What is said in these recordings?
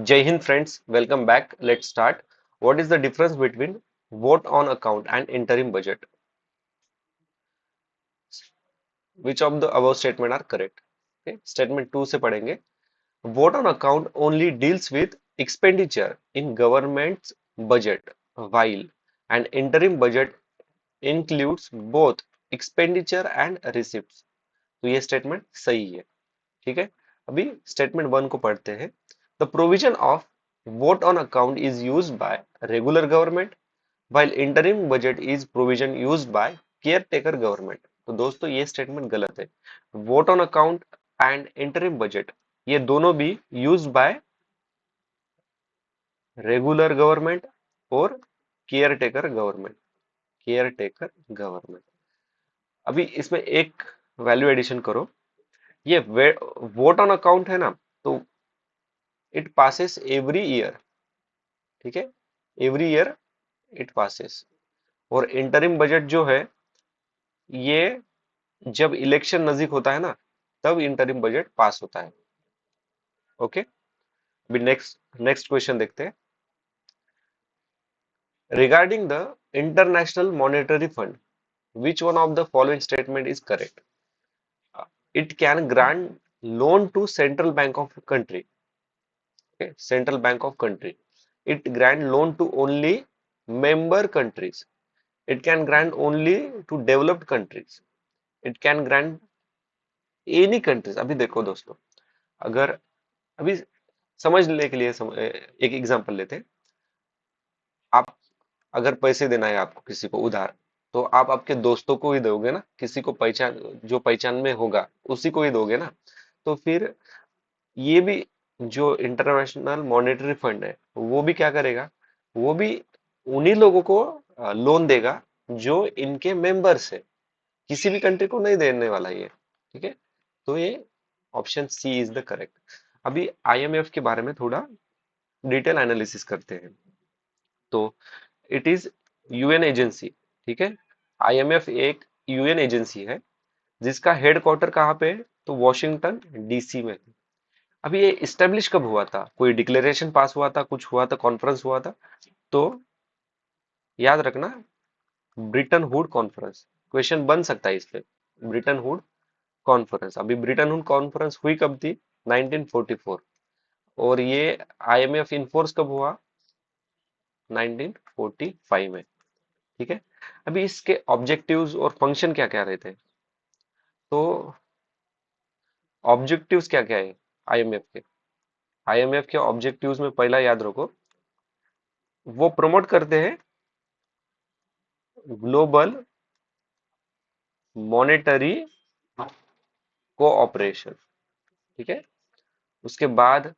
Jai Hind friends, welcome back. Let's start. What is the difference between vote on account and interim budget? Which of the above statement are correct? Okay. Statement 2 से पढ़ेंगे. Vote on account only deals with expenditure in government's budget, while an interim budget includes both expenditure and receipts. तो ये statement सही है. ठीक है. अभी statement 1 को पढ़ते हैं. The provision of vote on account is used by regular government while interim budget is provision used by caretaker government. तो दोस्तों ये स्टेटमेंट गलत है. Vote on account and interim budget ये दोनों भी यूज बाय रेगुलर गवर्नमेंट और care taker government. अभी इसमें एक वैल्यू एडिशन करो. ये वोट ऑन अकाउंट है ना, तो इट पासेस एवरी ईयर. ठीक है. Every year it passes. और इंटरिम बजट जो है ये जब इलेक्शन नजदीक होता है ना, तब इंटरिम बजट पास होता है. ओके. अभी नेक्स्ट नेक्स्ट क्वेश्चन देखते हैं. Regarding the international monetary fund, which one of the following statement is correct? It can grant loan to central bank of country. Okay, central bank of country. It grant loan to only member countries. It can grant only to developed countries. It can grant any countries. अभी देखो दोस्तों, अगर अभी समझने के लिए एक example लेते हैं. आप अगर पैसे देना है आपको किसी को उधार, तो आप आपके दोस्तों को ही दोगे ना, किसी को पहचान जो पहचान में होगा उसी को ही दोगे ना. तो फिर ये भी जो इंटरनेशनल मॉनेटरी फंड है वो भी क्या करेगा, वो भी उन्हीं लोगों को लोन देगा जो इनके मेंबर्स है. किसी भी कंट्री को नहीं देने वाला ये. ठीक है. तो ये option C is the correct. अभी आईएमएफ के बारे में थोड़ा डिटेल एनालिसिस करते हैं. तो इट इज यूएन एजेंसी. ठीक है. आईएमएफ एक यूएन एजेंसी है जिसका हेडक्वार्टर कहाँ पे है, तो वॉशिंगटन डीसी में है. अभी ये इस्टेब्लिश कब हुआ था, कोई डिक्लेरेशन पास हुआ था, कुछ हुआ था, कॉन्फ्रेंस हुआ था? तो याद रखना, ब्रिटन वुड कॉन्फ्रेंस. क्वेश्चन बन सकता है इस पे. Britain would conference. अभी ब्रिटन वुड कॉन्फ्रेंस हुई कब थी? 1944. और ये आईएमएफ इनफोर्स कब हुआ? 1945 में. ठीक है. अभी इसके ऑब्जेक्टिव्स और फंक्शन क्या क्या रहते हैं, तो ऑब्जेक्टिव्स क्या क्या है आईएमएफ के? आईएमएफ के ऑब्जेक्टिव्स में पहला याद रखो, वो प्रमोट करते हैं ग्लोबल मॉनेटरी कोऑपरेशन. ठीक है. उसके बाद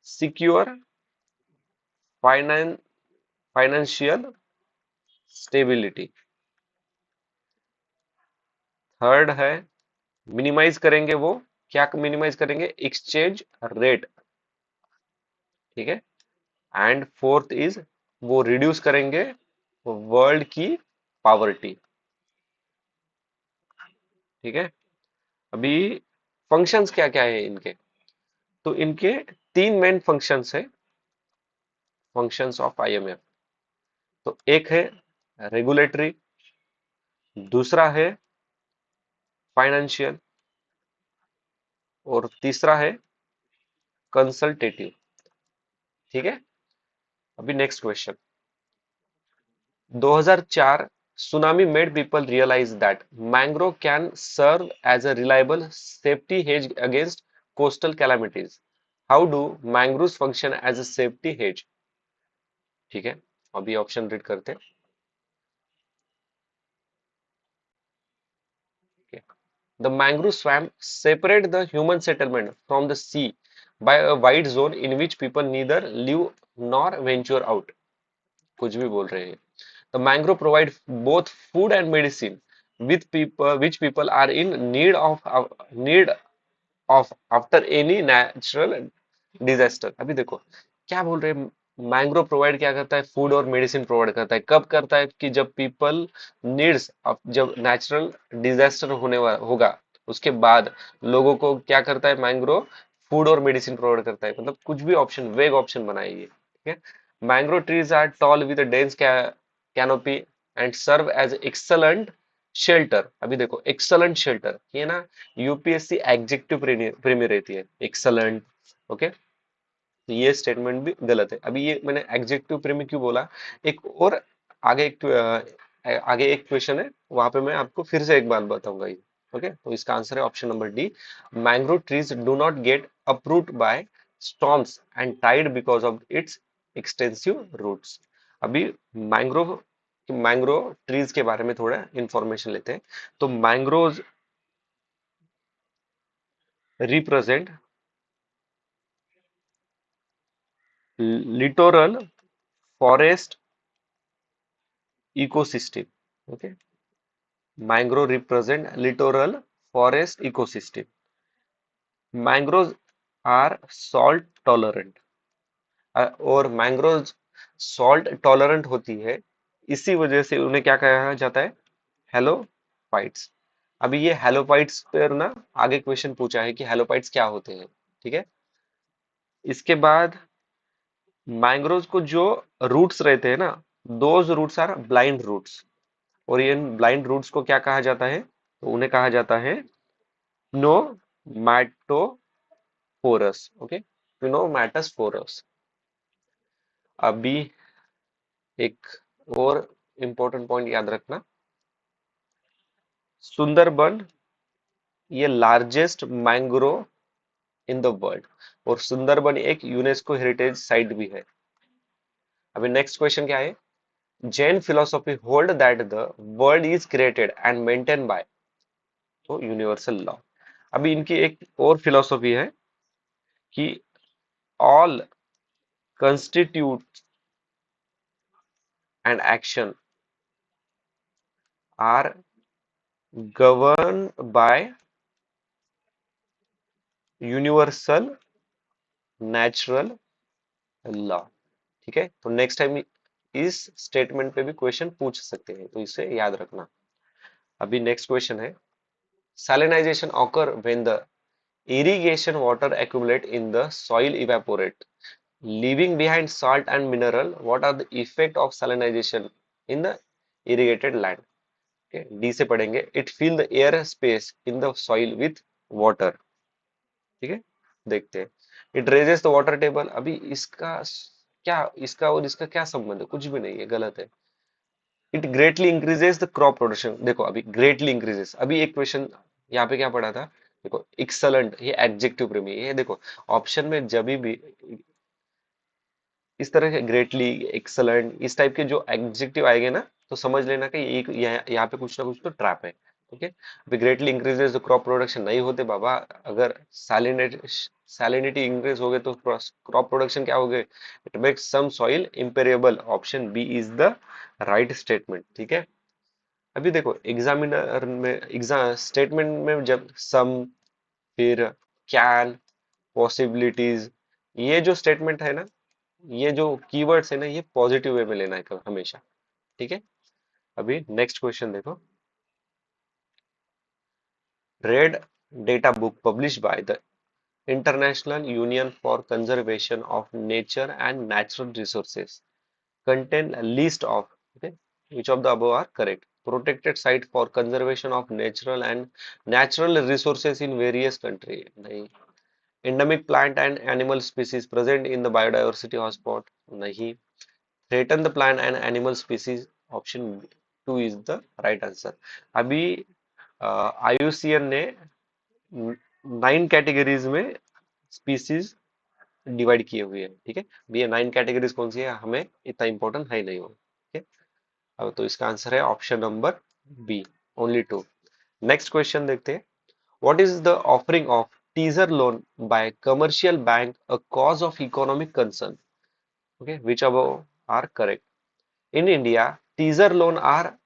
सिक्योर फाइनें फाइनेंशियल स्टेबिलिटी. थर्ड है मिनिमाइज करेंगे, वो क्या मिनिमाइज करेंगे? Exchange rate. ठीक है. एंड फोर्थ इज वो रिड्यूस करेंगे वर्ल्ड की पावर्टी. ठीक है. अभी फंक्शंस क्या क्या है इनके, तो इनके तीन मेन फंक्शंस है, फंक्शंस ऑफ आईएमएफ. तो एक है रेगुलेटरी, दूसरा है फाइनेंशियल, और तीसरा है कंसल्टेटिव. ठीक है. अभी next question. 2004 tsunami made people realize that mangrove can serve as a reliable safety hedge against coastal calamities. How do mangroves function as a safety hedge? ठीक है. अभी ऑप्शन रीड करते हैं. The mangrove swamp separate the human settlement from the sea by a wide zone in which people neither live nor venture out. कुछ भी बोल रहे हैं. The mangrove provide both food and medicine with people which people are in need of after any natural disaster. अभी देखो क्या बोल रहे हैं. मैंग्रोव प्रोवाइड क्या करता है? फूड और मेडिसिन प्रोवाइड करता है. कब करता है? कि जब पीपल नीड्स, जब नेचुरल डिजास्टर होने वाला होगा उसके बाद लोगों को क्या करता है मैंग्रोव? फूड और मेडिसिन प्रोवाइड करता है, मतलब कुछ भी ऑप्शन, वेग ऑप्शन बनाइए, ठीक है। Mangrove trees are tall with dense canopy and serve as excellent shelter. अभी देखो एक्सलेंट शेल्टर, ये ना यूपीएससी एग्जेक्टिव प्रीमियर रहती है, एक्सलेंट। ओके, तो ये स्टेटमेंट भी गलत है। अभी ये मैंने एग्जेक्टिव प्रीमियर क्यों बोला, एक और आगे एक क्वेश्चन है, वहां पे मैं आपको फिर से एक बार बताऊंगा ये। ओके, तो इसका आंसर है option number D. Mangrove trees do not get approved by storms and tide because of its extensive roots. अभी मैंग्रोव मैंग्रोव ट्रीज के बारे में थोड़ा इंफॉर्मेशन लेते हैं। तो mangrove represent littoral forest ecosystem. Okay, mangrove represent littoral forest ecosystem. Mangroves are salt tolerant, और mangrove salt tolerant होती है, इसी वजह से उन्हें क्या कहा जाता है, हेलोफाइट्स। अभी ये हेलोफाइट्स पर ना आगे क्वेश्चन पूछा है कि हेलोफाइट्स क्या होते हैं, ठीक है। इसके बाद मैंग्रोव को जो रूट्स रहते हैं ना, those roots are blind roots, और ये ब्लाइंड रूट्स को क्या कहा जाता है, तो उन्हें कहा जाता है नोमैटोफोरस। ओके, नोमैटोस्फोरस। अभी एक और इम्पोर्टेंट पॉइंट याद रखना, सुंदरबन ये largest mangrove in the world, और सुंदरबन एक यूनेस्को हेरिटेज साइट भी है। अभी नेक्स्ट क्वेश्चन क्या है, Jain philosophy hold that the world is created and maintain by, तो यूनिवर्सल लॉ। अभी इनकी एक और फिलोसॉफी है कि all constitutes and action are governed by universal natural law। ठीक है, तो नेक्स्ट टाइम इस स्टेटमेंट पे भी क्वेश्चन पूछ सकते हैं, तो इसे याद रखना। अभी नेक्स्ट क्वेश्चन है, salinization occur when the irrigation water accumulate in the soil evaporate leaving behind salt and mineral. What are the effect of salinization in the irrigated land? D से पढ़ेंगे, it fill the air space in the soil with water. ठीक है, देखते हैं, it raises the water table. अभी क्या इसका और इसका क्या संबंध है, कुछ भी नहीं है, गलत है। It greatly increases the crop production. देखो अभी ग्रेटली इंक्रीजेस, अभी एक क्वेश्चन यहाँ पे क्या पढ़ा था, देखो एक्सलेंट ये एडजेक्टिव प्रीमियर, ये देखो ऑप्शन में जब भी इस तरह के ग्रेटली, एक्सलेंट, इस टाइप के जो एडजेक्टिव आएंगे ना, तो समझ लेना कि यहाँ पे कुछ ना कुछ तो ट्रैप है। ओके, अभी greatly increases the crop production नहीं होते बाबा, अगर सैलिनिटी इंक्रीज हो गए तो क्रॉप प्रोडक्शन क्या हो गए, it makes some soil impermeable. Option B is the right statement. ठीक है, अभी देखो एग्जामिनर में एग्जाम स्टेटमेंट में जब सम, फिर कैन, पॉसिबिलिटीज, ये जो स्टेटमेंट है ना, ये जो कीवर्ड्स है ना, ये पॉजिटिव वे में लेना है हमेशा। ठीक है, अभी नेक्स्ट क्वेश्चन देखो, red data book publish by the international union for conservation of nature and natural resources contain a list of, okay, which of the above are correct, protected site for conservation of natural resources in various country, nahi, endemic plant and animal species present in the biodiversity hotspot, nahi, threaten the plant and animal species, option 2 is the right answer। अभी IUCN ने 9 categories में species divide किए हुए हैं। ठीक है, ये 9 categories कौन सी है हमें इतना इंपॉर्टेंट है नहीं हो। ठीक है, अब तो इसका आंसर है option number B, only 2। Next question देखते हैं, what is the offering of teaser loan by commercial bank a cause of economic concern? Okay, which above are correct? In India, teaser loan are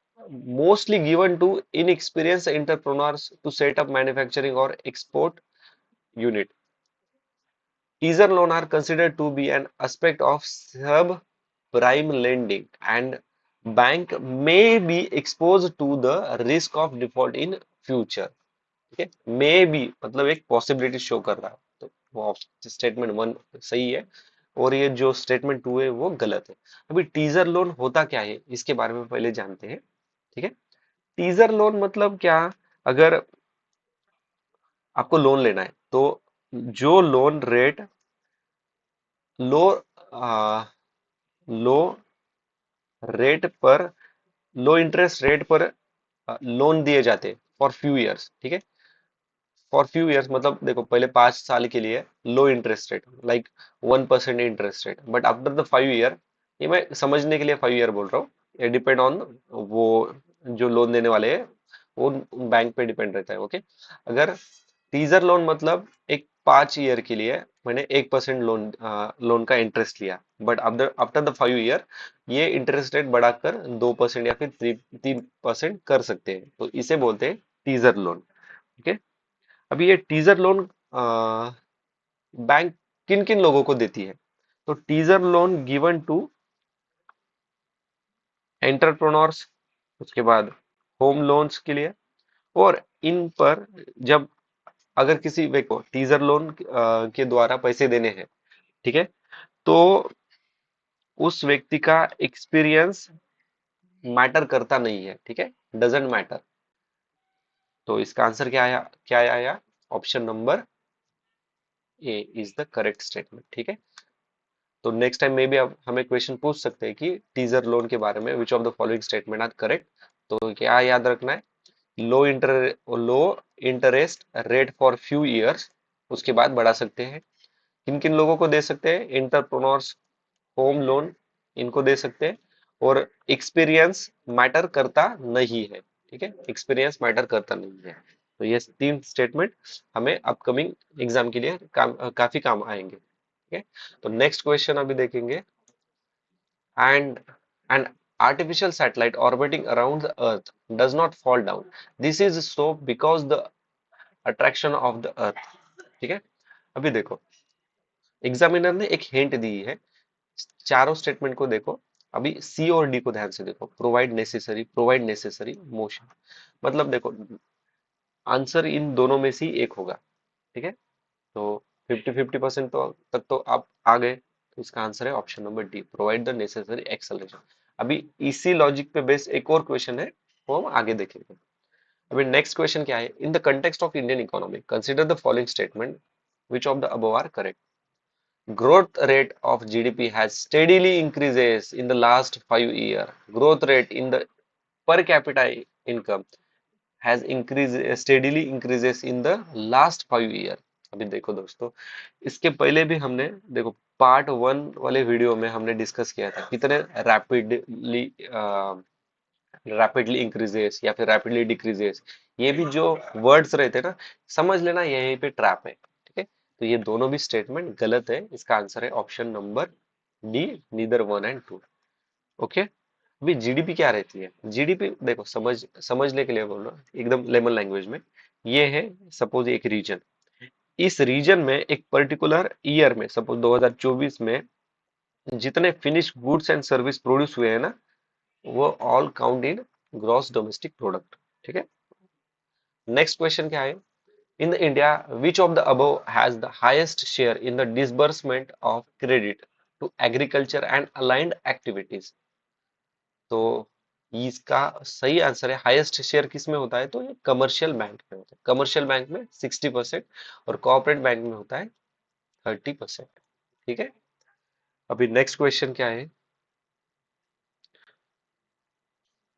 mostly given to inexperienced entrepreneurs to set up manufacturing or export unit. Teaser loan are considered to be an aspect of subprime lending, and bank may be exposed to the risk of default in future. ठीक है, may be मतलब एक possibility show कर रहा है, तो वो statement one सही है, और ये जो स्टेटमेंट टू है वो गलत है। अभी टीजर लोन होता क्या है इसके बारे में पहले जानते हैं। ठीक है, टीजर लोन मतलब क्या? अगर आपको लोन लेना है तो जो लोन रेट लो लो रेट पर लो इंटरेस्ट रेट पर लोन दिए जाते फॉर फ्यू इयर्स। ठीक है, फॉर फ्यू इयर्स मतलब देखो पहले 5 साल के लिए लो interest rate like 1% interest rate, but after the 5 year, ये मैं समझने के लिए 5 ईयर बोल रहा हूँ, ये डिपेंड ऑन वो जो लोन देने वाले हैं वो बैंक पे डिपेंड रहता है। ओके, अगर टीजर लोन मतलब एक 5 ईयर के लिए मैंने 1% लोन का इंटरेस्ट लिया, but after after the 5 year ये इंटरेस्ट रेट बढ़ाकर 2% या फिर 3% कर सकते हैं, तो इसे बोलते हैं टीजर लोन। ओके, अभी ये टीजर लोन बैंक किन किन लोगों को देती है? तो teaser loan given to entrepreneurs, उसके बाद होम लोन्स के लिए, और इन पर जब अगर किसी व्यक्ति को टीजर लोन के द्वारा पैसे देने हैं, ठीक है, तो उस व्यक्ति का एक्सपीरियंस मैटर करता नहीं है। ठीक है, डजेंट मैटर। तो इसका आंसर क्या आया? Option number A is the correct statement. ठीक है, तो नेक्स्ट टाइम में भी आप हमें क्वेश्चन पूछ सकते हैं कि टीजर लोन के बारे में which of the following statement are correct. तो क्या याद रखना है? Low interest rate for few years, उसके बाद बढ़ा सकते हैं। किन किन लोगों को दे सकते हैं? इंटरप्रेन्योर्स, होम लोन, इनको दे सकते हैं। और एक्सपीरियंस मैटर करता नहीं है। ठीक है, एक्सपीरियंस मैटर करता नहीं है। तो ये 3 स्टेटमेंट हमें अपकमिंग एग्जाम के लिए काफी काम आएंगे। ठीक है, तो नेक्स्ट क्वेश्चन अभी देखेंगे। And an artificial satellite orbiting around the earth does not fall down. This is so because the attraction of the earth. ठीक है, अभी देखो एग्जामिनर ने एक हिंट दी है, चारों स्टेटमेंट को देखो। अभी सी और डी को ध्यान से देखो, प्रोवाइड नेसेसरी मोशन, मतलब देखो आंसर इन दोनों में से ही एक होगा। ठीक है, तो 50-50% तो तक तो आप आ गए, तो इसका आंसर है option number D, provide the necessary acceleration. अभी इसी लॉजिक पे बेस्ड एक और क्वेश्चन है, वो हम आगे देखेंगे। अभी नेक्स्ट क्वेश्चन क्या है? In the context of Indian economy consider the following statement which of the above are correct? Growth rate of GDP has steadily increases in the last 5 years. Growth rate in the per capita income has increased steadily increases in the last 5 years. अभी देखो दोस्तों, इसके पहले भी हमने देखो part one वाले video में हमने डिस्कस किया था कितने रैपिडली रैपिडली इंक्रीजेस या फिर रैपिडली डिक्रीजेस, ये भी जो वर्ड्स रहते हैं ना, समझ लेना यहीं पे ट्रैप है। ठीक है, तो ये दोनों भी स्टेटमेंट गलत है, इसका आंसर है option number D, neither one and two. Okay, अभी जीडीपी क्या रहती है? जीडीपी देखो समझने के लिए बोल रहा हूँ एकदम लेमन लैंग्वेज में। ये है सपोज एक रीजन, इस रीजन में एक पर्टिकुलर ईयर में सपोज 2024 में जितने finish goods and service produce हुए हैं ना, वो all count in gross domestic product. ठीक है, नेक्स्ट क्वेश्चन क्या है? In the India which of the above has the highest share in the disbursement of credit to agriculture and allied activities? तो इसका सही आंसर है हाईएस्ट शेयर किस में होता है? तो ये कमर्शियल बैंक में होता है। कमर्शियल बैंक में 60% और कॉर्पोरेट बैंक में होता है 30%। ठीक है, अभी नेक्स्ट क्वेश्चन क्या है?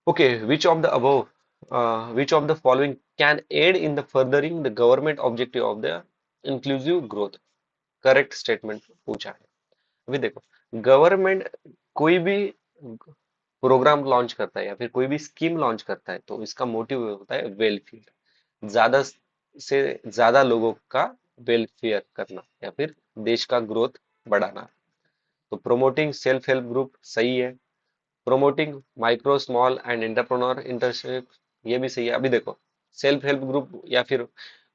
Okay, which of the following can aid in the furthering the government objective of the inclusive growth? Correct statement पूछा है। अभी देखो गवर्नमेंट कोई भी प्रोग्राम लॉन्च करता है या फिर कोई भी स्कीम लॉन्च करता है तो इसका मोटिव होता है वेलफेयर, ज्यादा से ज्यादा लोगों का वेलफेयर करना या फिर देश का ग्रोथ बढ़ाना। तो प्रोमोटिंग सेल्फ हेल्प ग्रुप सही है, promoting micro small and entrepreneur internship ये भी सही है। अभी देखो सेल्फ हेल्प ग्रुप या फिर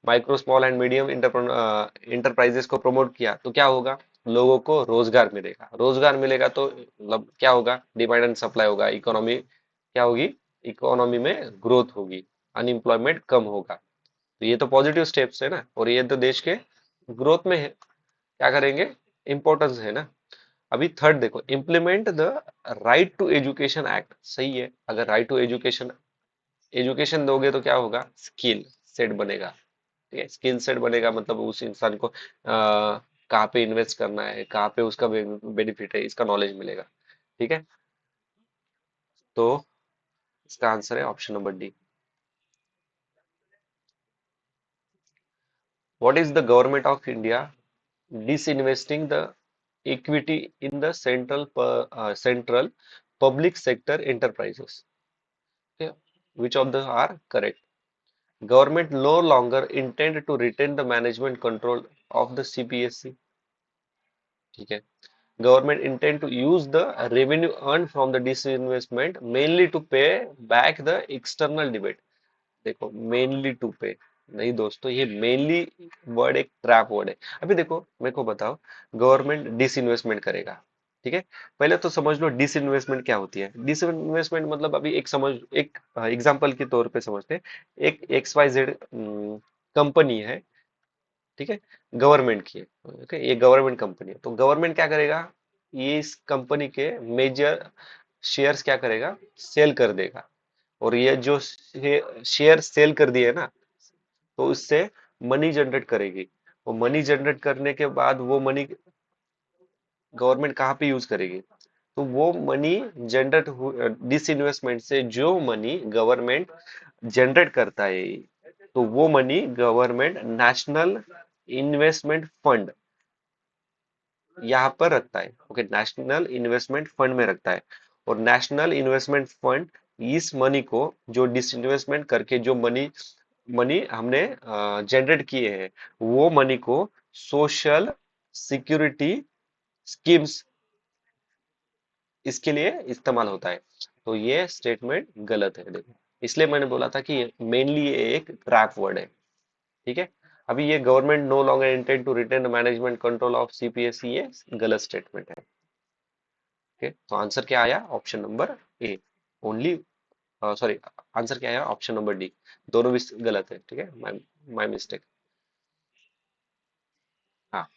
micro small and medium enterprises को प्रमोट किया तो क्या होगा? लोगों को रोजगार मिलेगा, रोजगार मिलेगा तो मतलब क्या होगा? डिमांड एंड सप्लाई होगा, इकोनॉमी क्या होगी? इकोनॉमी में ग्रोथ होगी, अनएम्प्लॉयमेंट कम होगा। तो ये तो पॉजिटिव स्टेप्स है ना, और ये तो देश के ग्रोथ में है। क्या करेंगे, इंपॉर्टेंस है ना। अभी थर्ड देखो, implement the right to education act, सही है। अगर राइट टू एजुकेशन एजुकेशन दोगे तो क्या होगा, स्किल सेट बनेगा। ठीक है, स्किल सेट बनेगा मतलब उस इंसान को कहाँ पे इन्वेस्ट करना है, कहाँ पे उसका बेनिफिट है, इसका नॉलेज मिलेगा। ठीक है, तो इसका आंसर है option number D. What is the government of India disinvesting the equity in the central public sector enterprises? Okay, which of the are correct? Government no longer intend to retain the management control of the CPSC. ठीक है, government intend to use the revenue earned from the disinvestment mainly to pay back the external debt. देखो, mainly to पे नहीं दोस्तों, ये mainly word एक trap word है। अभी देखो, मेरे को बताओ, गवर्नमेंट डिसइन्वेस्टमेंट करेगा, ठीक है। पहले तो समझ लो डिसइन्वेस्टमेंट क्या होती है। डिसइन्वेस्टमेंट मतलब अभी एक समझ, एक एग्जांपल के तौर पे समझते हैं। एक एक्स वाई जेड कंपनी है, ठीक है, गवर्नमेंट की है। ओके, ये गवर्नमेंट कंपनी है, तो गवर्नमेंट क्या करेगा, ये इस कंपनी के मेजर शेयर्स क्या करेगा, सेल कर देगा। और ये जो शेयर सेल कर दिए ना, तो उससे मनी जनरेट करेगी। वो मनी जनरेट करने के बाद वो मनी गवर्नमेंट कहाँ पे यूज करेगी, तो वो मनी जनरेट डिस इन्वेस्टमेंट से जो मनी गवर्नमेंट जनरेट करता है, तो वो money government national investment fund यहाँ पर रखता है। ओके, नेशनल इन्वेस्टमेंट फंड में रखता है। और नेशनल इन्वेस्टमेंट फंड इस मनी को, जो डिसइन्वेस्टमेंट करके जो मनी मनी हमने जनरेट किए हैं, वो मनी को सोशल सिक्योरिटी स्कीम्स, इसके लिए इस्तेमाल होता है। तो ये स्टेटमेंट गलत है, देखो। इसलिए मैंने बोला था कि मेनली ये एक ट्रैप वर्ड है। ठीक है, अभी ये government no longer intend to retain the management control of CPSE, ये गलत स्टेटमेंट है। ओके, तो आंसर क्या आया, option number A only, sorry, answer क्या आया, ऑप्शन नंबर डी। दोनों भी गलत है, ठीक है, माय मिस्टेक। हाँ,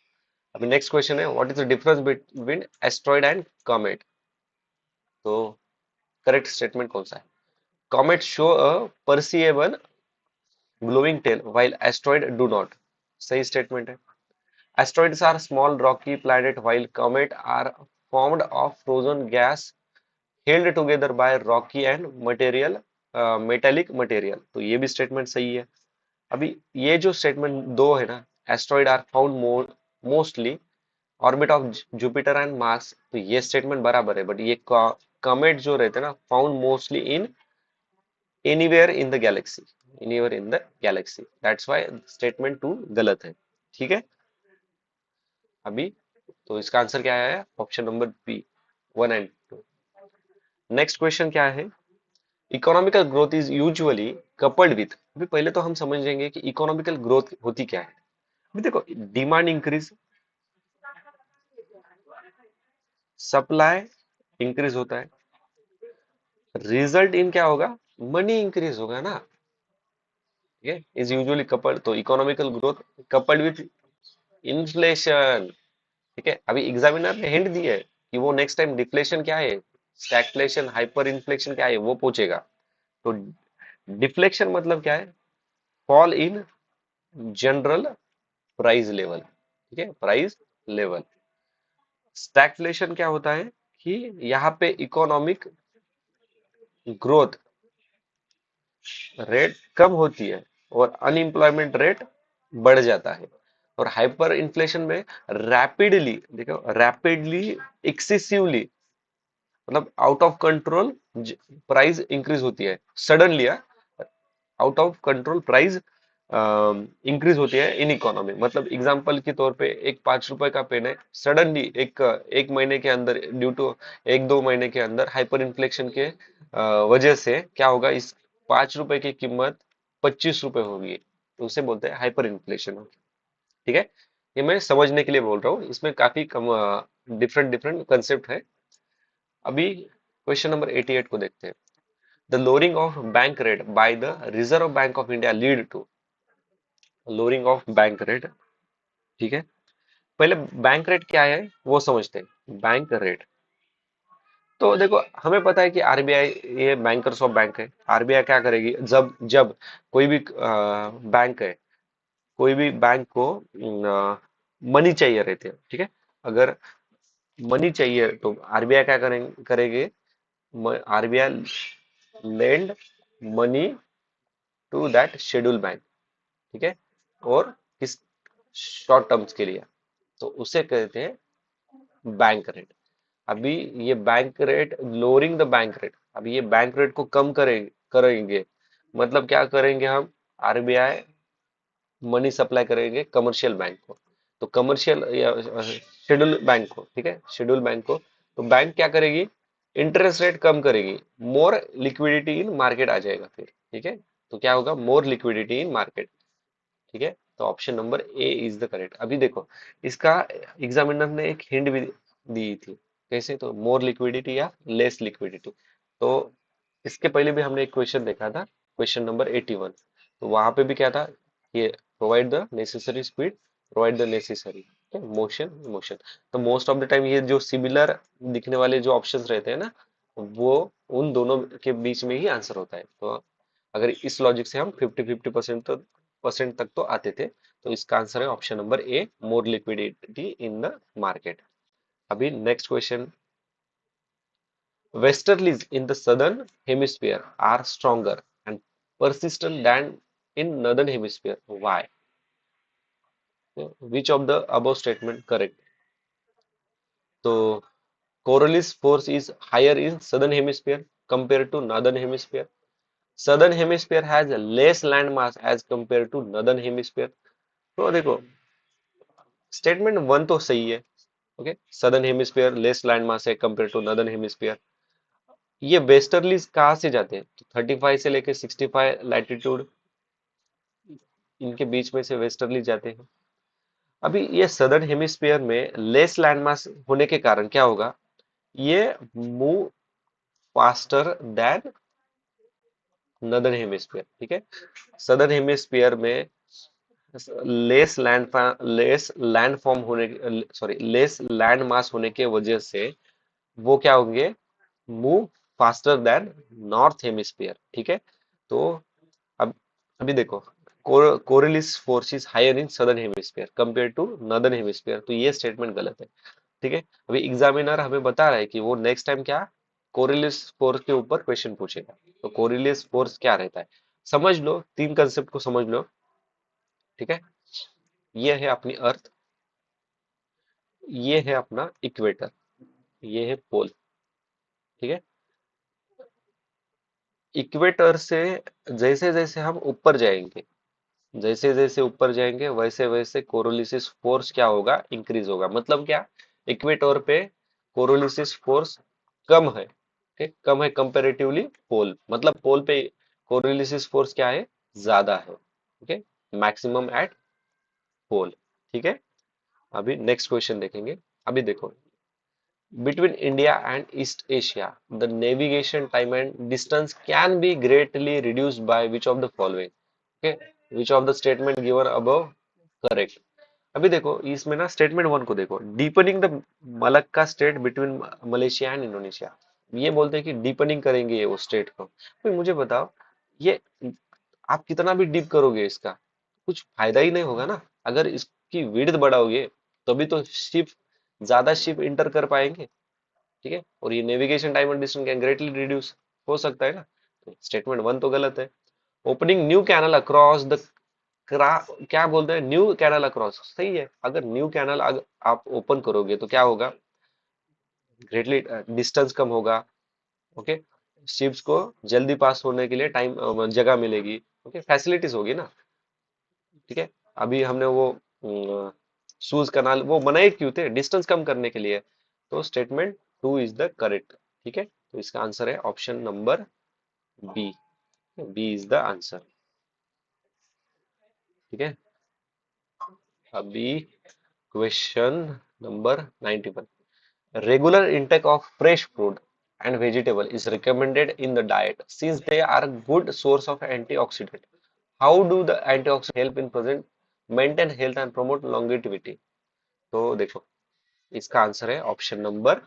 अभी नेक्स्ट क्वेश्चन है, what is the difference between asteroid and comet? तो करेक्ट स्टेटमेंट कौन सा है? Comet show a perceivable glowing tail while asteroid do not, सही स्टेटमेंट है। Asteroids are small rocky planet while comets are formed of frozen gas held together by rocky and material metallic material, तो ये भी statement सही है। अभी ये जो स्टेटमेंट दो है ना, asteroid are found mostly orbit of Jupiter and Mars, तो ये स्टेटमेंट बराबर है। बट ये कॉमेट जो रहते हैं ना, found mostly in anywhere in the galaxy, anywhere in the galaxy, that's why statement two गलत है। ठीक है, अभी तो इसका आंसर क्या है, option number B, one and two. Next question क्या है, economical growth is usually coupled with, अभी पहले तो हम समझेंगे कि इकोनॉमिकल ग्रोथ होती क्या है। अभी देखो, डिमांड इंक्रीज, सप्लाई इंक्रीज होता है, रिजल्ट इन क्या होगा, मनी इंक्रीज होगा ना। ठीक है, इज यूजुअली कपल्ड, तो economical growth coupled with inflation. ठीक है, अभी एग्जामिनर ने हिंट दी है कि वो नेक्स्ट टाइम डिफ्लेशन क्या है, स्टैगफ्लेशन, हाइपर इन्फ्लेशन क्या है, वो पूछेगा। तो डिफ्लेक्शन मतलब क्या है, fall in general price level. ठीक है, प्राइस लेवल। स्टैगफ्लेशन क्या होता है कि यहाँ पे इकोनॉमिक ग्रोथ रेट कम होती है और अनएम्प्लॉयमेंट रेट बढ़ जाता है। और हाइपर इन्फ्लेशन में रैपिडली, देखो रैपिडली, एक्सेसिवली, मतलब out of control price increase होती है, suddenly out of control price increase होती है इन इकोनॉमी। मतलब एग्जांपल के तौर पे, एक 5 रुपए का पेन है, सडनली एक महीने के अंदर, ड्यू टू एक दो महीने के अंदर हाइपर इन्फ्लेशन के वजह से क्या होगा, इस 5 रुपए की कीमत 25 रुपए होगी, तो उसे बोलते हैं हाइपर इन्फ्लेशन। ठीक है, ये मैं समझने के लिए बोल रहा हूँ, इसमें काफी कम डिफरेंट डिफरेंट कंसेप्ट है। अभी क्वेश्चन नंबर 88 को देखते हैं। The lowering of bank rate by the Reserve Bank of India lead to, lowering of bank rate, ठीक है, पहले बैंक रेट क्या है वो समझते हैं। बैंक रेट, तो देखो हमें पता है कि आरबीआई ये बैंकर्स ऑफ बैंक है। आरबीआई क्या करेगी, जब जब कोई भी बैंक है, कोई भी बैंक को मनी चाहिए रहते हैं, ठीक है। अगर मनी चाहिए तो आरबीआई क्या करेगी, RBI lend money to that schedule bank, ठीक है। और किस शॉर्ट टर्म्स के लिए, तो उसे कहते हैं बैंक रेट। अभी ये bank rate lowering the bank rate, अभी ये बैंक रेट को कम करेंगे, मतलब क्या करेंगे हम, आरबीआई मनी सप्लाई करेंगे कमर्शियल बैंक को, तो कमर्शियल या शेड्यूल बैंक को, ठीक है, शेड्यूल बैंक को। तो बैंक क्या करेगी, इंटरेस्ट रेट कम करेगी, मोर लिक्विडिटी इन मार्केट आ जाएगा फिर, ठीक है। तो क्या होगा, मोर लिक्विडिटी इन मार्केट, ठीक है। तो option number A is the correct. अभी देखो इसका एग्जामिनर ने एक हिंट भी दी थी, कैसे, तो मोर लिक्विडिटी या लेस लिक्विडिटी। तो इसके पहले भी हमने एक क्वेश्चन देखा था, क्वेश्चन नंबर 81। तो वहां पे भी क्या था, ये provide the necessary speed, provide the necessary motion motion. तो मोस्ट ऑफ द टाइम ये जो सिमिलर दिखने वाले जो ऑप्शंस रहते हैं ना, वो उन दोनों के बीच में ही आंसर होता है। तो अगर इस लॉजिक से हम 50-50% परसेंट तक तो आते थे, तो इसका आंसर है option number A, more liquidity in the market. अभी next question, westerlies in the southern hemisphere are stronger and persistent than in northern hemisphere. Why? Which of the above statement correct? So Coriolis force is higher in southern hemisphere compared to northern hemisphere. Southern hemisphere has less land mass as compared to northern hemisphere. तो देखो statement one तो सही है, okay, southern hemisphere less land मास है compare to northern hemisphere. ये westerlies कहाँ से जाते हैं, तो 35 से लेके 65 लैटिट्यूड, इनके बीच में से वेस्टर्ली जाते हैं। अभी ये सदर्न हेमिस्फीयर में लेस लैंडमास होने के कारण क्या होगा, ये move faster than northern hemisphere, ठीक है। सदर्न हेमिस्फीयर में लेस लैंड फॉर्म होने, सॉरी लेस लैंड मास होने के वजह से वो क्या होंगे, move faster than north hemisphere, ठीक है। तो अब अभी देखो Coriolis force is higher in southern hemisphere compare to northern hemisphere, तो ये स्टेटमेंट गलत है, ठीक है। अभी एग्जामिनर हमें बता रहा है कि वो नेक्स्ट टाइम क्या कोरिलिस फोर्स के ऊपर क्वेश्चन पूछेगा। तो कोरिलिस फोर्स क्या रहता है, समझ लो, तीन कंसेप्ट को समझ लो, ठीक है। ये है अपनी अर्थ, ये है अपना इक्वेटर, ये है पोल, ठीक है। इक्वेटर से जैसे जैसे हम ऊपर जाएंगे, जैसे जैसे ऊपर जाएंगे वैसे वैसे कोरोलिसिस फोर्स क्या होगा, इंक्रीज होगा। मतलब क्या, इक्वेटर पे कोरोलिसिस फोर्स कम है, ठीक, कम है कंपेरेटिवली पोल, मतलब पोल पे कोरोलिसिस फोर्स क्या है, ज्यादा है, ओके, मैक्सिमम एट पोल, ठीक है। अभी नेक्स्ट क्वेश्चन देखेंगे। अभी देखो, between India and East Asia, the navigation time and distance can be greatly reduced by which of the following? Okay, which of the statement given above correct? अभी देखो इसमें ना स्टेटमेंट वन को देखो, deepening the Malacca state between Malaysia and Indonesia. ये बोलते हैं कि डीपनिंग करेंगे ये वो स्टेट को। तो मुझे बताओ, ये आप कितना भी डीप करोगे इसका कुछ फायदा ही नहीं होगा ना। अगर इसकी विड्थ बढ़ाओगे तभी तो शिप, ज्यादा शिप इंटर कर पाएंगे, ठीक है। और ये navigation time and distance can greatly reduce हो सकता है ना। तो स्टेटमेंट वन तो गलत है। Opening new canal across the क्या बोलते हैं, न्यू कैनल अक्रॉस सही है। अगर न्यू कैनल आप ओपन करोगे तो क्या होगा, ग्रेटली डिस्टेंस कम होगा, ओके, शिप्स को जल्दी पास होने के लिए टाइम जगह मिलेगी, ओके, फैसिलिटीज होगी ना, ठीक है। अभी हमने वो सूज कनाल वो बनाए क्यों थे, डिस्टेंस कम करने के लिए। तो statement two is the correct, ठीक है। तो इसका आंसर है option number B, B is the answer, ठीक है। अभी question number 91, regular intake of fresh fruit and vegetable is recommended in the diet since they are good source of antioxidant. How do the antioxidant help in present maintain health and promote longevity? तो देखो इसका answer है option number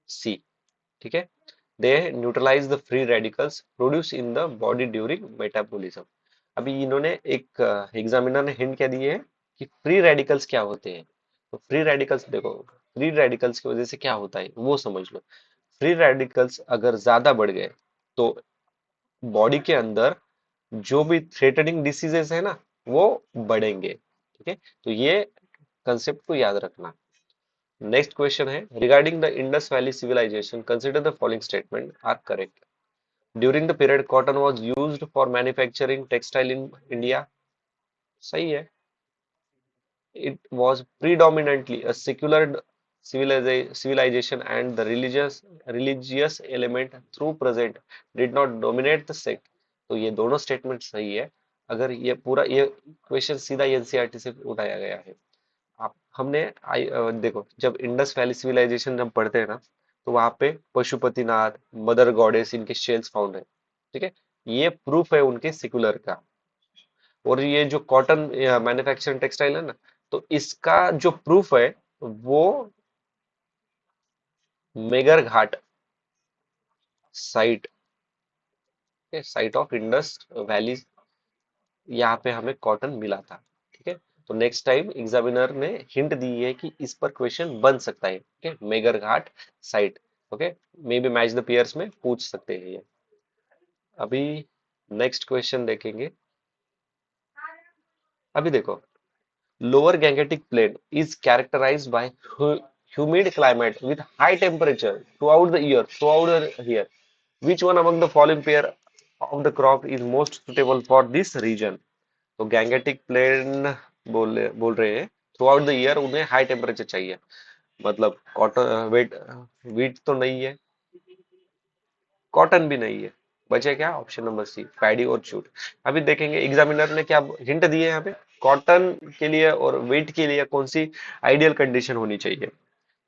C. ठीक है, they neutralize the free radicals produce in the body during metabolism. अभी इन्होंने एक examiner ने हिंट क्या दिए है कि फ्री रेडिकल्स क्या होते हैं। तो फ्री रेडिकल्स देखो, फ्री रेडिकल्स की वजह से क्या होता है वो समझ लो। फ्री रेडिकल्स अगर ज्यादा बढ़ गए तो बॉडी के अंदर जो भी थ्रेटनिंग डिसीजेस है ना वो बढ़ेंगे। ठीक है, तो ये कंसेप्ट को याद रखना। नेक्स्ट क्वेश्चन है regarding the Indus valley civilisation consider the following statement are correct. During the period cotton was used for manufacturing textile in India. सही है। It was predominantly a secular civilization and the religious element through present did not dominate the sect। तो ये दोनों statement सही है। अगर ये question सीधा एनसीईआरटी से उठाया गया है। आप हमने देखो जब इंडस वैली सिविलाइजेशन जब पढ़ते हैं ना तो वहां पे पशुपतिनाथ मदर गॉडेस इनके शेल्स फाउंड है। ठीक है, ये प्रूफ है उनके सिकुलर का। और ये जो कॉटन मैन्युफैक्चरिंग टेक्सटाइल है ना तो इसका जो प्रूफ है वो megger Ghat site, site of Indus valley, यहाँ पे हमें कॉटन मिला था। ठीक है, तो नेक्स्ट टाइम एग्जामिनर ने हिंट दी है कि इस पर क्वेश्चन बन सकता है। Okay, megger Ghat site. Okay, may be match the pairs में पूछ सकते हैं ये। अभी नेक्स्ट क्वेश्चन देखेंगे। अभी देखो lower Gangetic Plain is characterized by humid climate with high temperature throughout the year. Which one among the following pair of the crop is most suitable for this region? तो Gangetic plane बोल रहे हैं through out the year उन्हें high temperature चाहिए। मतलब cotton wait wheat तो नहीं है, कॉटन भी नहीं है, बचे क्या ऑप्शन नंबर सी पैडी और जूट। अभी देखेंगे एग्जामिनर ने क्या हिंट दिए यहाँ पे कॉटन के लिए और वेट के लिए कौन सी आइडियल कंडीशन होनी चाहिए।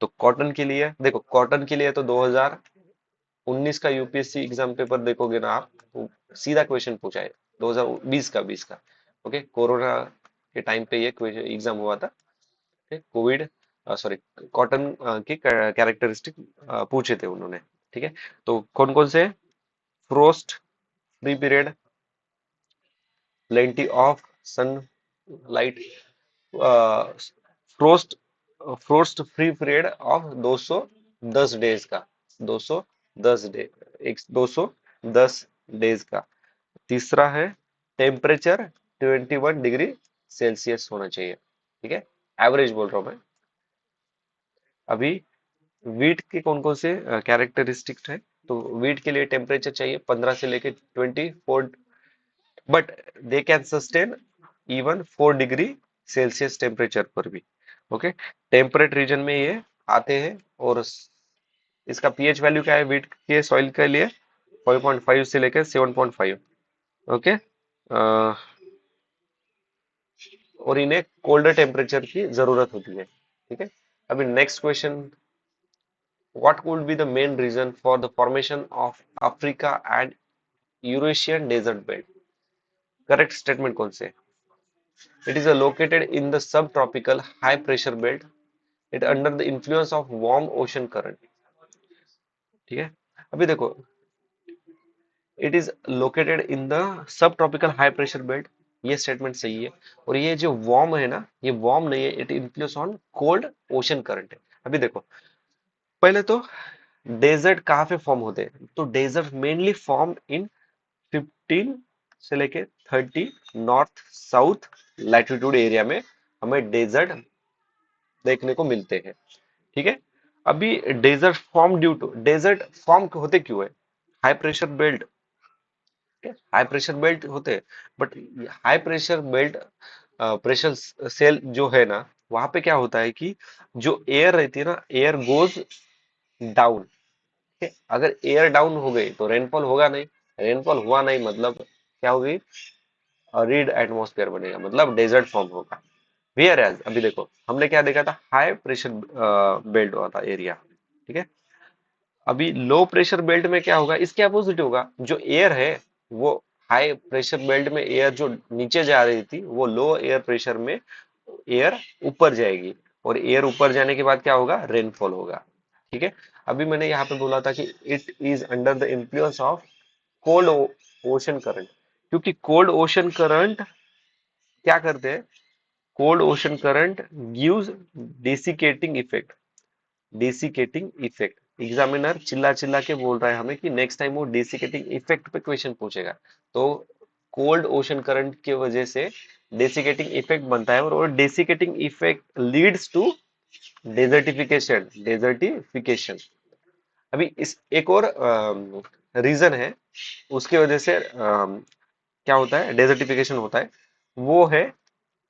तो कॉटन के लिए देखो, कॉटन के लिए तो 2019 का यूपीएससी एग्जाम पेपर देखोगे ना आप तो सीधा क्वेश्चन पूछा है 2020 का 20 का। ओके, कोरोना के टाइम पे ये एग्जाम हुआ था। कोविड सॉरी कॉटन की कैरेक्टरिस्टिक पूछे थे उन्होंने। ठीक है, तो कौन कौन से frost free period, plenty of sunlight, frost frost free period of 210 days का, 210 डे, एक 210 डेज का। तीसरा है टेम्परेचर 21 डिग्री सेल्सियस होना चाहिए। ठीक है, एवरेज बोल रहा हूं मैं। अभी वीट के कौन कौन से कैरेक्टरिस्टिक है। तो वीट के लिए टेम्परेचर चाहिए 15 से लेके 24, but they can sustain even 4 degree Celsius temperature पर भी। ओके, टेम्परेट रीजन में ये आते हैं। और इसका पीएच वैल्यू क्या है वीट के सॉइल के लिए 5.5 से लेकर 7.5। ओके, और इन्हें कोल्डर टेम्परेचर की जरूरत होती है। ठीक है, अभी next question, what could be the main reason for the formation of Africa and Eurasian desert belt. Correct statement कौन से। It is located in the sub tropical high pressure belt, it under the influence of warm ocean current. ठीक है, अभी देखो it is located in the sub tropical high pressure belt, ये statement सही है। और ये जो वार्म है ना ये वार्म नहीं है, it influence on cold ocean current है। अभी देखो पहले तो डेजर्ट कहाँ पे फॉर्म होते हैं। तो डेजर्ट मेनली फॉर्म इन 15 से लेके 30 नॉर्थ साउथ लैटिट्यूड एरिया में हमें डेजर्ट देखने को मिलते हैं। ठीक है, अभी desert form due to desert form होते क्यों है, high pressure belt, high pressure belt होते हैं। But high pressure belt pressure cell जो है ना वहां पे क्या होता है कि जो एयर रहती है ना एयर गोज डाउन। अगर एयर डाउन हो गई तो रेनफॉल होगा नहीं, रेनफॉल हुआ नहीं मतलब क्या होगी, रीड एटमॉस्फेयर बनेगा मतलब डेजर्ट फॉर्म होगा। वेयर एज अभी देखो हमने क्या देखा था हाई प्रेशर बेल्ट हुआ था एरिया। ठीक है, अभी लो प्रेशर बेल्ट में क्या होगा इसके अपोजिट होगा, जो एयर है वो हाई प्रेशर बेल्ट में एयर जो नीचे जा रही थी वो लो एयर प्रेशर में एयर ऊपर जाएगी। और एयर ऊपर जाने के बाद क्या होगा, रेनफॉल होगा। ठीक है। अभी मैंने यहाँ पे बोला था कि it is under the influence of cold ocean current, क्योंकि कोल्ड ओशन करंट क्या करते हैं, cold ocean current gives desiccating effect. Desiccating effect, examiner चिल्ला चिल्ला के बोल रहा है हमें कि नेक्स्ट टाइम वो डेसिकेटिंग इफेक्ट पे क्वेश्चन पूछेगा। तो कोल्ड ओशन करंट की वजह से डेसिकेटिंग इफेक्ट बनता है, और वो डेसिकेटिंग इफेक्ट लीड्स टू डेजर्टिफिकेशन। अभी इस एक और रीजन है उसकी वजह से क्या होता है, डेजर्टिफिकेशन होता है, वो है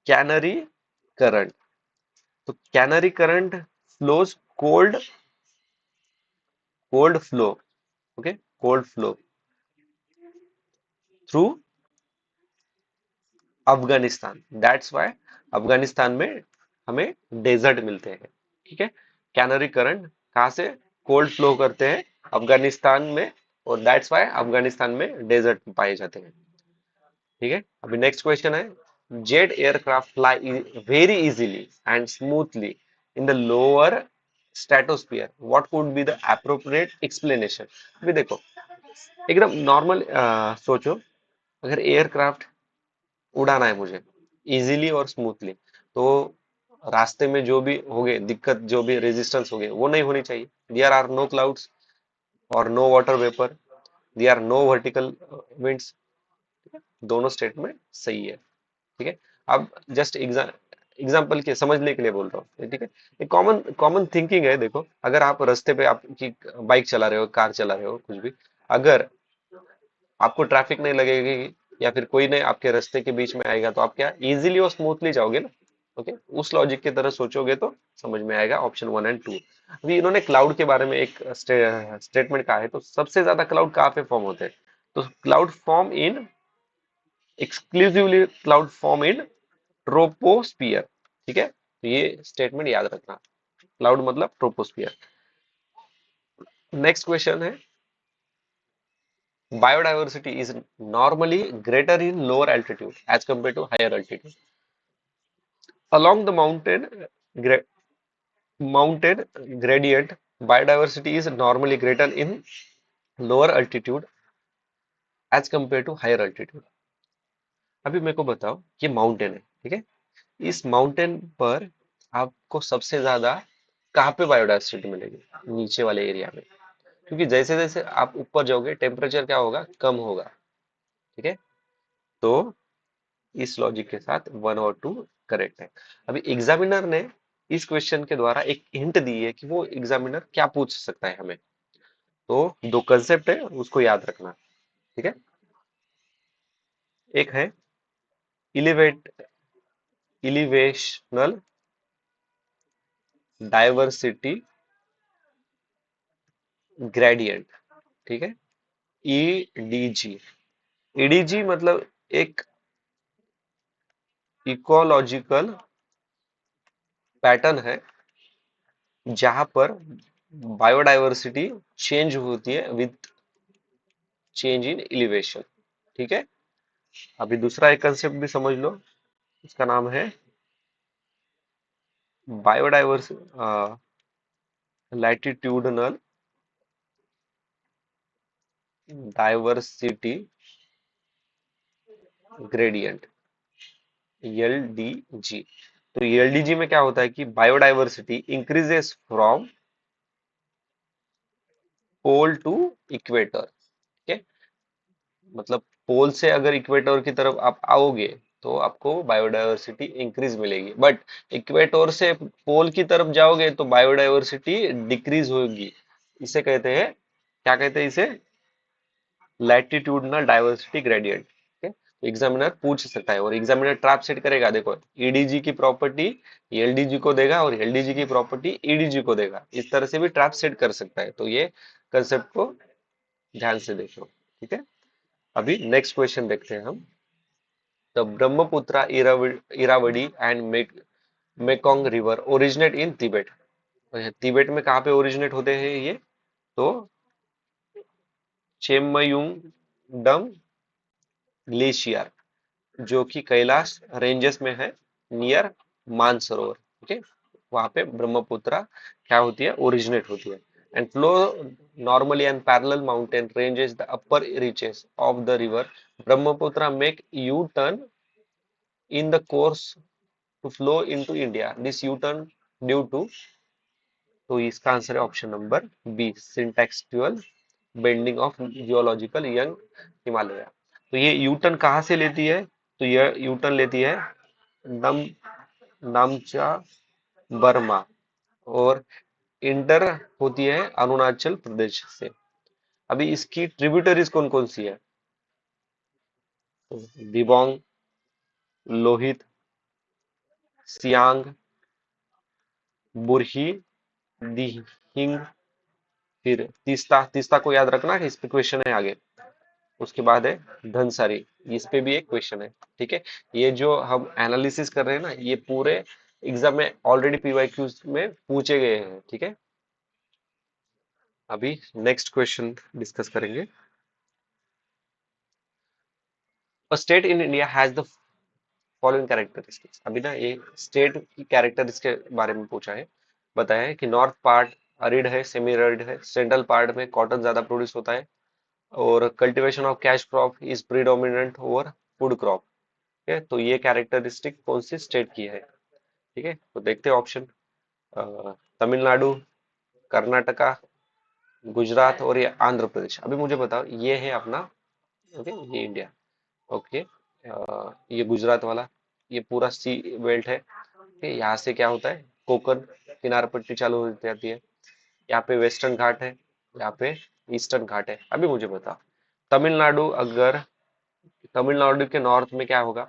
कैनरी करंट। तो canary current flows cold cold flow, okay, cold flow through Afghanistan, that's why Afghanistan में हमें डेजर्ट मिलते हैं। ठीक है। कैनरी करंट कहाँ से कोल्ड फ्लो करते हैं, अफगानिस्तान में, और दैट्स वाई अफगानिस्तान में डेजर्ट पाए जाते हैं। ठीक है। अभी नेक्स्ट क्वेश्चन है, jet aircraft fly very easily and smoothly in the lower stratosphere, what could be the appropriate explanation. अभी देखो, एकदम नॉर्मल सोचो, अगर एयरक्राफ्ट उड़ाना है मुझे इजीली और स्मूथली, तो रास्ते में जो भी होगे दिक्कत, जो भी रेजिस्टेंस होगे, वो नहीं होनी चाहिए। देयर आर नो क्लाउड्स और no water vapour, there are no vertical winds. दोनों स्टेटमेंट सही है। ठीक है। अब जस्ट एग्जाम्पल के समझने के लिए बोल रहा हूँ, ठीक है। एक कॉमन कॉमन थिंकिंग है, देखो अगर आप रास्ते पे आपकी बाइक चला रहे हो, कार चला रहे हो, कुछ भी, अगर आपको ट्रैफिक नहीं लगेगी या फिर कोई नहीं आपके रास्ते के बीच में आएगा, तो आप क्या इजीली और स्मूथली जाओगे ना। ओके, उस लॉजिक की तरह सोचोगे तो समझ में आएगा ऑप्शन 1 एंड 2। अभी इन्होंने क्लाउड के बारे में एक स्टेटमेंट कहा है, तो सबसे ज्यादा क्लाउड कहाँ पे फॉर्म होते हैं, तो cloud form in exclusively cloud form in troposphere. ठीक है, तो ये स्टेटमेंट याद रखना, क्लाउड मतलब ट्रोपोस्फियर। नेक्स्ट क्वेश्चन है, biodiversity is normally greater in lower altitude as compared to higher altitude. Along the gra- mountain gradient, biodiversity is normally greater in lower altitude as compared to higher altitude. अभी मेरे को बताओ, ये mountain है, ठीक है, इस माउंटेन पर आपको सबसे ज्यादा कहाँ पे बायोडायवर्सिटी मिलेगी, नीचे वाले एरिया में, क्योंकि जैसे जैसे आप ऊपर जाओगे टेम्परेचर क्या होगा, कम होगा। ठीक है। तो इस लॉजिक के साथ 1 और 2 करेक्ट है। अभी एग्जामिनर ने इस क्वेश्चन के द्वारा एक हिंट दी है कि वो एग्जामिनर क्या पूछ सकता है हमें। तो दो कंसेप्ट है, उसको याद रखना। ठीक है। एक है इलिवेट इलिवेशनल डाइवर्सिटी ग्रेडियंट। ठीक है, ईडीजी। ईडीजी मतलब एक इकोलॉजिकल पैटर्न है जहां पर बायोडाइवर्सिटी चेंज होती है विद चेंज इन एलिवेशन। ठीक है। अभी दूसरा एक कंसेप्ट भी समझ लो, इसका नाम है biodiverse latitudinal diversity gradient, LDG. तो एलडीजी में क्या होता है कि biodiversity increases from pole to equator. ठीक है, मतलब पोल से अगर इक्वेटर की तरफ आप आओगे तो आपको बायोडाइवर्सिटी इंक्रीज मिलेगी, बट इक्वेटर से पोल की तरफ जाओगे तो बायोडाइवर्सिटी डिक्रीज होगी। इसे कहते हैं, क्या कहते हैं इसे, लैटिट्यूडनल डाइवर्सिटी ग्रेडियंट। एग्जामिनर पूछ सकता है और एग्जामिनर ट्रैप सेट करेगा, देखो ईडीजी की प्रॉपर्टी एलडीजी को देगा और एलडीजी की प्रॉपर्टी ईडीजी को देगा, इस तरह से भी ट्रैप सेट कर सकता है। तो ये कंसेप्ट को ध्यान से देखो। ठीक है। अभी नेक्स्ट क्वेश्चन देखते हैं हम। The Brahmaputra Irrawaddy and Mekong river originate in Tibet. Tibet में कहाँ पे ओरिजिनेट होते हैं ये, तो चेम्मयुंगडम ग्लेशियर, जो कि कैलाश रेंजेस में है, नियर मानसरोवर। ओके। वहां पे ब्रह्मपुत्रा क्या होती है, ओरिजिनेट होती है। And flow normally and parallel mountain ranges the upper reaches of the river Brahmaputra make U turn in the course to flow into India, this U turn due to, तो इसका answer है option number B, syntaxial bending of geological young Himalaya. तो ये U turn कहाँ से लेती है, तो ये यूटर्न लेती है नम नामचा बर्मा, और इंटर होती है अरुणाचल प्रदेश से। अभी इसकी ट्रिब्यूटरीज कौन कौन सी है, तो दिबांग, लोहित, सियांग, बुरही, दिहिंग, फिर तीस्ता। तीस्ता को याद रखना कि इस पे क्वेश्चन है आगे। उसके बाद है धनसारी, इस पे भी एक क्वेश्चन है। ठीक है, ये जो हम एनालिसिस कर रहे हैं ना, ये पूरे एग्जाम में ऑलरेडी पीवाईक्यूज में पूछे गए हैं। ठीक है, अभी नेक्स्ट क्वेश्चन डिस्कस करेंगे। A state in India has the following characteristics. अभी ना ये स्टेट की कैरेक्टरिस्टिक्स के बारे में पूछा है। बताया है कि नॉर्थ पार्ट अरिड है, सेमी अरिड है, सेंट्रल पार्ट में कॉटन ज्यादा प्रोड्यूस होता है, और cultivation of cash crop is predominant over food crop. ठीक है, तो ये कैरेक्टरिस्टिक कौन सी स्टेट की है। ठीक है, तो देखते हैं ऑप्शन। तमिलनाडु, कर्नाटका, गुजरात और ये आंध्र प्रदेश। अभी मुझे बताओ, ये है अपना, ओके, ये इंडिया, ओके, ये गुजरात वाला, ये पूरा सी बेल्ट है। ठीक है, यहाँ से क्या होता है, कोकन किनार पट्टी चालू हो जाती है। यहाँ पे वेस्टर्न घाट है, यहाँ पे ईस्टर्न घाट है। अभी मुझे बताओ, तमिलनाडु, अगर तमिलनाडु के नॉर्थ में क्या होगा,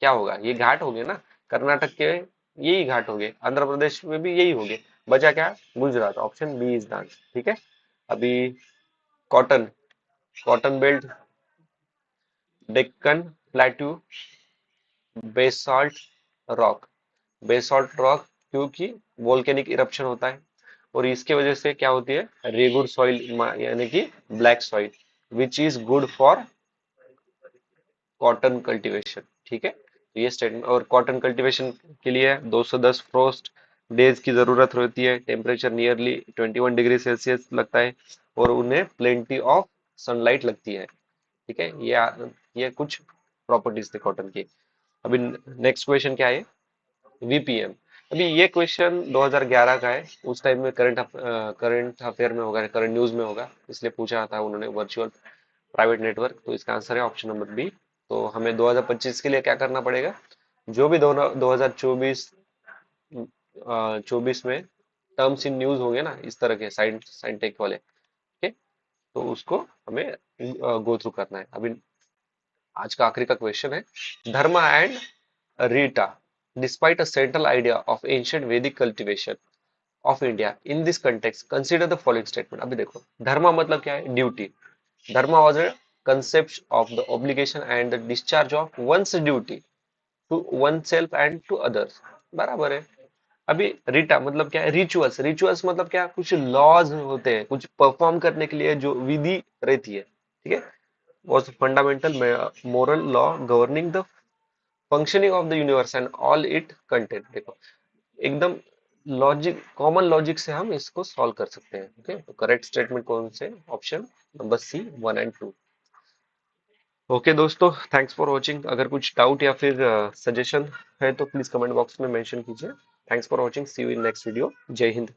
क्या होगा, ये घाट हो गए ना, कर्नाटक के यही घाट हो गए, आंध्र प्रदेश में भी यही हो गए, बचा क्या, Gujarat. Option B is the answer. ठीक है, अभी cotton, cotton belt, Deccan plateau, basalt rock, basalt rock क्योंकि वोल्केनिक इरप्शन होता है, और इसके वजह से क्या होती है, रेगुर सॉइल, यानी कि black soil, which is good for cotton cultivation. ठीक है, तो ये स्टेटमेंट, और कॉटन कल्टीवेशन के लिए 210 फ्रोस्ट डेज की जरूरत होती है, टेम्परेचर नियरली 21 डिग्री सेल्सियस लगता है, और उन्हें प्लेंटी ऑफ सनलाइट लगती है। ठीक है, ये कुछ प्रॉपर्टीज थे कॉटन की। अभी नेक्स्ट क्वेश्चन क्या है, वीपीएम। अभी ये क्वेश्चन 2011 का है, उस टाइम में करंट अफेयर में होगा, करंट न्यूज में होगा, इसलिए पूछा था उन्होंने, वर्चुअल प्राइवेट नेटवर्क। तो इसका आंसर है ऑप्शन नंबर बी। तो हमें 2025 के लिए क्या करना पड़ेगा, जो भी दोनों 2024 24 में टर्म्स इन न्यूज होंगे ना, इस तरह के साइंटेक वाले, ठीक है, तो उसको हमें गो थ्रू करना है। अभी आज का आखिरी का क्वेश्चन है, dharma and rita despite a central idea of ancient Vedic cultivation of India in this context consider the following statement. अभी देखो, धर्मा मतलब क्या है, duty. Dharma was a concept of the obligation and the discharge of one's duty to oneself and to others, बराबर है। अभी रीटा मतलब क्या है, रिचुअल्स। रिचुअल्स मतलब क्या, कुछ लॉज होते हैं, कुछ परफॉर्म करने के लिए जो विधि रहती है। ठीक है, was fundamental moral law governing the functioning of the universe and all it content। देखो, एकदम लॉजिक, कॉमन लॉजिक से हम इसको सॉल्व कर सकते हैं। ओके, तो करेक्ट स्टेटमेंट कौन से, ऑप्शन नंबर सी, 1 और 2। ओके दोस्तों, थैंक्स फॉर वॉचिंग। अगर कुछ डाउट या फिर सजेशन है तो प्लीज कमेंट बॉक्स में मेंशन कीजिए। Thanks for watching, see you in next video. जय हिंद।